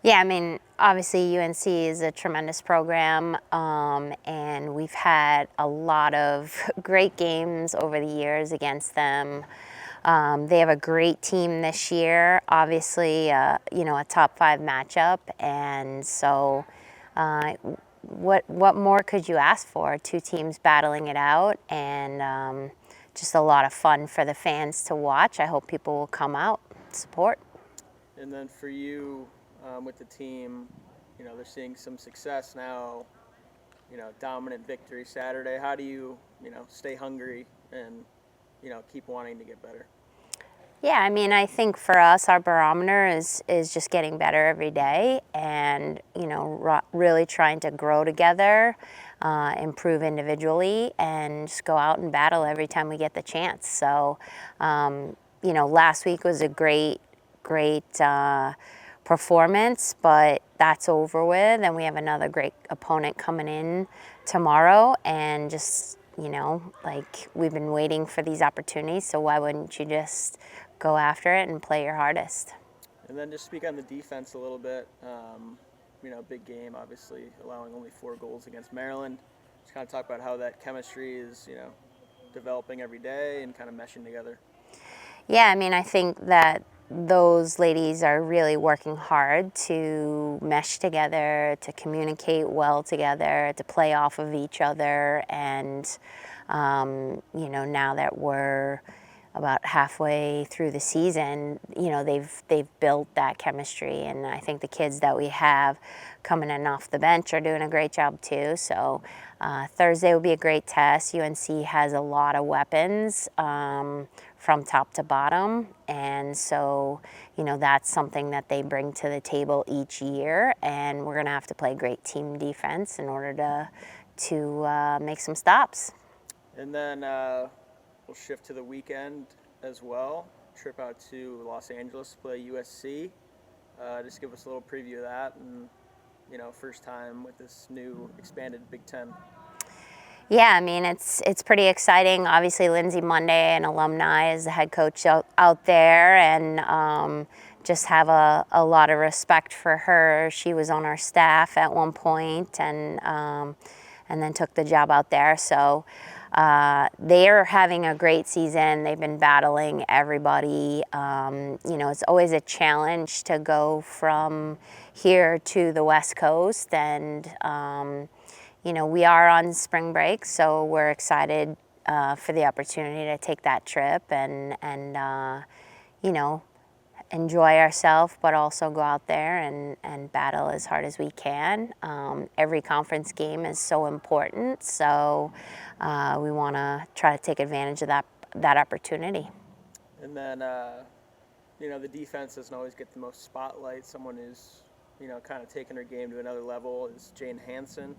Yeah, I mean, obviously UNC is a tremendous program, and we've had a lot of great games over the years against them. They have a great team this year, obviously, a top 5 matchup, and so uh, what more could you ask for? Two teams battling it out, and just a lot of fun for the fans to watch. I hope people will come out, support. And then for you, with the team, they're seeing some success now. Dominant victory Saturday. How do you, stay hungry and, keep wanting to get better? Yeah, I mean, I think for us, our barometer is just getting better every day, and really trying to grow together, improve individually, and just go out and battle every time we get the chance. So, last week was a great performance, but that's over with, and we have another great opponent coming in tomorrow, and just like we've been waiting for these opportunities, so why wouldn't you just go after it and play your hardest? And then just speak on the defense a little bit. Big game, obviously, allowing only 4 goals against Maryland. Just kind of talk about how that chemistry is, developing every day and kind of meshing together. Yeah, I mean, I think that those ladies are really working hard to mesh together, to communicate well together, to play off of each other. And, now that we're about halfway through the season, they've built that chemistry. And I think the kids that we have coming in off the bench are doing a great job too. So Thursday will be a great test. UNC has a lot of weapons. From top to bottom, and so that's something that they bring to the table each year, and we're going to have to play great team defense in order to make some stops. And then we'll shift to the weekend as well. Trip out to Los Angeles to play USC. Just give us a little preview of that, and first time with this new expanded Big Ten. Yeah, I mean, it's pretty exciting. Obviously, Lindsay Monday, an alumni, is the head coach out there, and just have a lot of respect for her. She was on our staff at one point, and then took the job out there. So they are having a great season. They've been battling everybody. It's always a challenge to go from here to the West Coast, and we are on spring break, so we're excited for the opportunity to take that trip and enjoy ourselves, but also go out there and battle as hard as we can. Every conference game is so important, so we want to try to take advantage of that opportunity. And then, the defense doesn't always get the most spotlight. Someone who's, kind of taken her game to another level is Jane Hansen.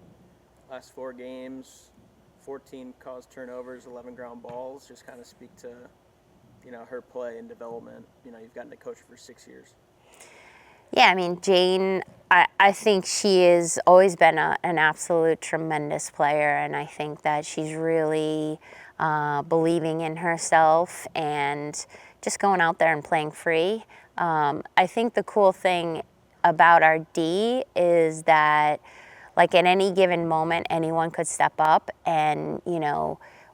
Last 4 games, 14 caused turnovers, 11 ground balls. Just kind of speak to, her play and development. You've gotten to coach for 6 years. Yeah, I mean, Jane, I think she has always been an absolute tremendous player, and I think that she's really believing in herself and just going out there and playing free. I think the cool thing about our D is that, like, at any given moment, anyone could step up, and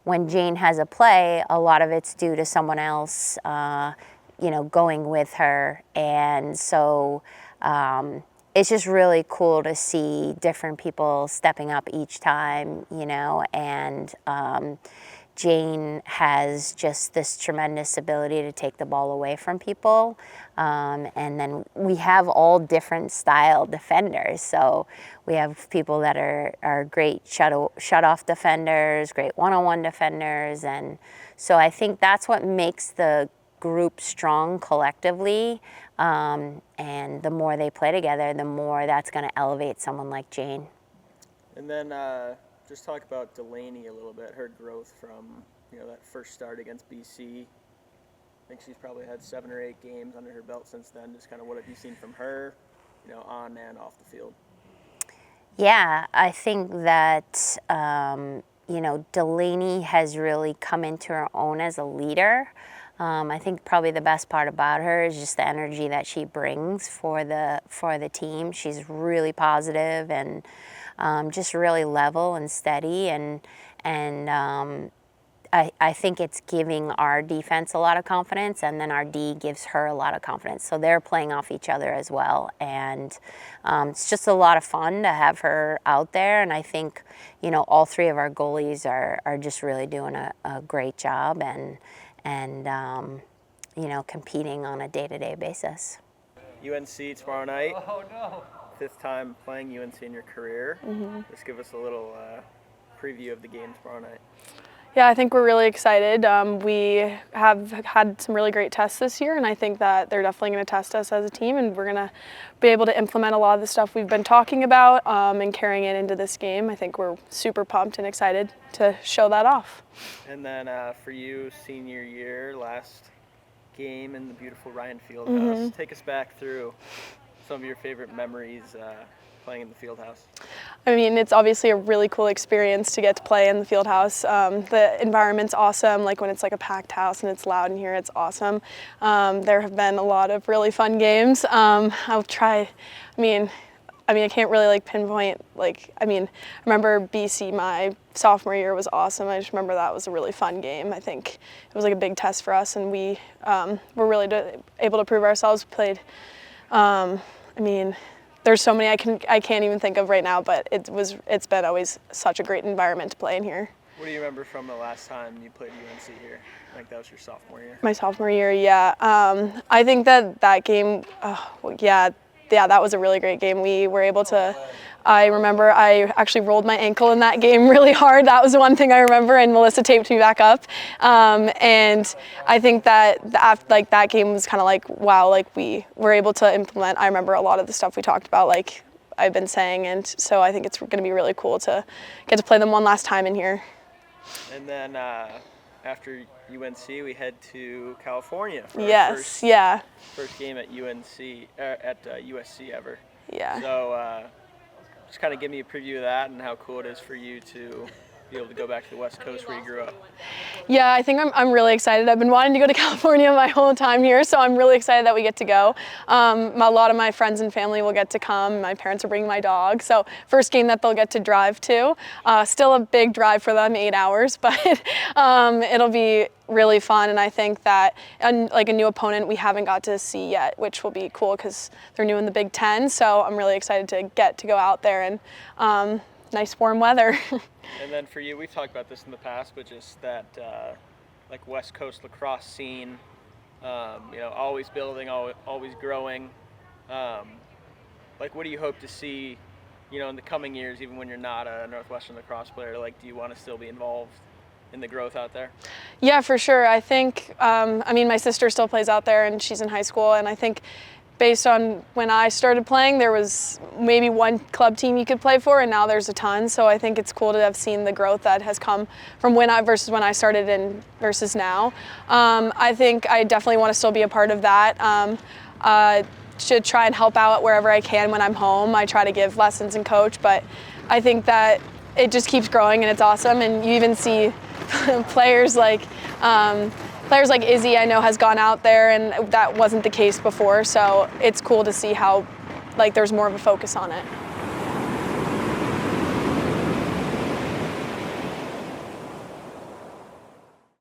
when Jane has a play, a lot of it's due to someone else going with her, and so it's just really cool to see different people stepping up each time, and Jane has just this tremendous ability to take the ball away from people. And then we have all different style defenders. So we have people that are great shut-off defenders, great one-on-one defenders. And so I think that's what makes the group strong collectively. And the more they play together, the more that's going to elevate someone like Jane. And then just talk about Delaney a little bit, her growth from, that first start against BC. I think she's probably had 7 or 8 games under her belt since then. Just kind of what have you seen from her, on and off the field? Yeah, I think that, Delaney has really come into her own as a leader. I think probably the best part about her is just the energy that she brings for the team. She's really positive and just really level and steady, and I think it's giving our defense a lot of confidence, and then our D gives her a lot of confidence. So they're playing off each other as well, and it's just a lot of fun to have her out there. And I think, you know, all three of our goalies are just really doing a great job, and you know, competing on a day-to-day basis. UNC tomorrow night. Oh no! 5th time playing UNC in your career. Just give us a little preview of the game tomorrow night. Yeah, I think we're really excited. We have had some really great tests this year, and I think that they're definitely going to test us as a team, and we're going to be able to implement a lot of the stuff we've been talking about and carrying it into this game. I think we're super pumped and excited to show that off. And then for you, senior year, last game in the beautiful Ryan Fieldhouse. Take us back through some of your favorite memories playing in the Fieldhouse. I mean, it's obviously a really cool experience to get to play in the Fieldhouse. The environment's awesome. Like when it's like a packed house and it's loud in here, it's awesome. There have been a lot of really fun games. I'll try. I mean, I can't really like pinpoint. I remember BC my sophomore year was awesome. I just remember that was a really fun game. I think it was like a big test for us, and we were really able to prove ourselves. Played. There's so many I can't even think of right now, but it's been always such a great environment to play in here. What do you remember from the last time you played UNC here? I think that was your sophomore year. My sophomore year, yeah. I think that game, that was a really great game. We were able to. I remember I actually rolled my ankle in that game really hard. That was one thing I remember, and Melissa taped me back up. And I think that that game was kind of like, wow, like we were able to implement. I remember a lot of the stuff we talked about, like I've been saying, and so I think it's going to be really cool to get to play them one last time in here. And then after UNC, we head to California for our first game at UNC at USC ever. Yeah. So just kind of give me a preview of that and how cool it is for you to be able to go back to the West Coast where you grew up. Yeah, I think I'm really excited. I've been wanting to go to California my whole time here, so I'm really excited that we get to go. A lot of my friends and family will get to come. My parents are bringing my dog, so first game that they'll get to drive to. Still a big drive for them, 8 hours, but it'll be really fun, and I think that like a new opponent we haven't got to see yet, which will be cool because they're new in the Big Ten, so I'm really excited to get to go out there and nice warm weather. And then for you, we've talked about this in the past, but just that like West Coast lacrosse scene, always building, always growing. Like what do you hope to see, in the coming years, even when you're not a Northwestern lacrosse player? Like, do you want to still be involved in the growth out there? Yeah, for sure. I think, my sister still plays out there and she's in high school, and I think based on when I started playing, there was maybe one club team you could play for, and now there's a ton. So I think it's cool to have seen the growth that has come from when I started and versus now. I think I definitely want to still be a part of that. Should try and help out wherever I can when I'm home. I try to give lessons and coach, but I think that it just keeps growing and it's awesome. And you even see players like Izzy, I know, has gone out there, and that wasn't the case before. So it's cool to see how there's more of a focus on it.